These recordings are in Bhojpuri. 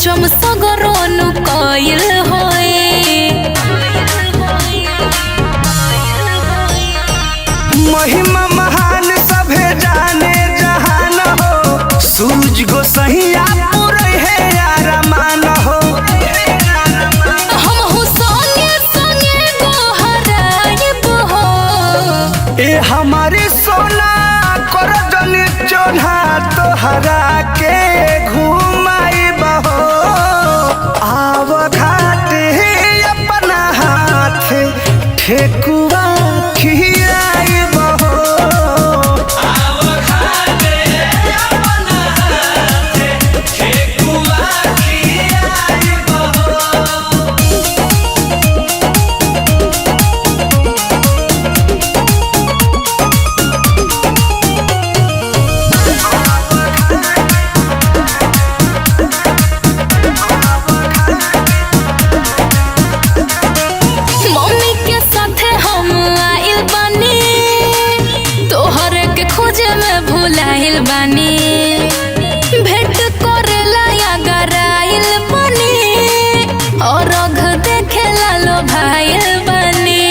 चम सगरोनु कइल होए। महिमा महान सभे जाने जहान हो, सूरज गोसैया पूरे है अरमान हो। हमहु संगे संगे गोहराइब हो। ए हमारी सोना कर जनी चोला तोहरा के घुमाइब हो। आव घाटे अपना हाथ ठेकुआ खियाइब हो। आव घाटे अपना हाथ ठेकुआ खियाइब हो। मम्मी के साथे हम आइल बानी, तोहरे के खोजे में भुलाइल बानी। भेंट करेला या गराइल बानी, और अघ देखेला लो भाइल बानी।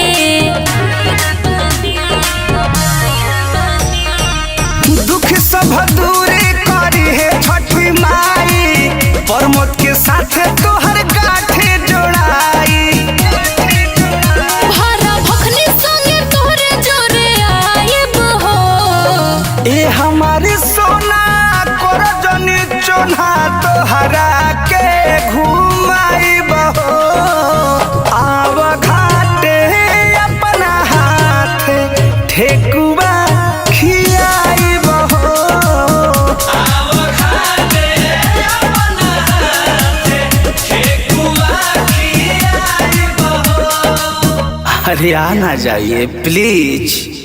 दुख सब दूरी करी है छठी माई, प्रमोद के साथ तोहर गाठे जोड़ाई। भारा भखनी संगे तोहरे जोरे आइब हो। ए हमारी सोना कर जनी चोला तोहरा के घुमाइब हो। आव घाटे अपना हाथ ठेकुआ खियाइब हो। आव घाटे अपना हाथ ठेकुआ खियाइब हो। अरे आना जाइए प्लीज।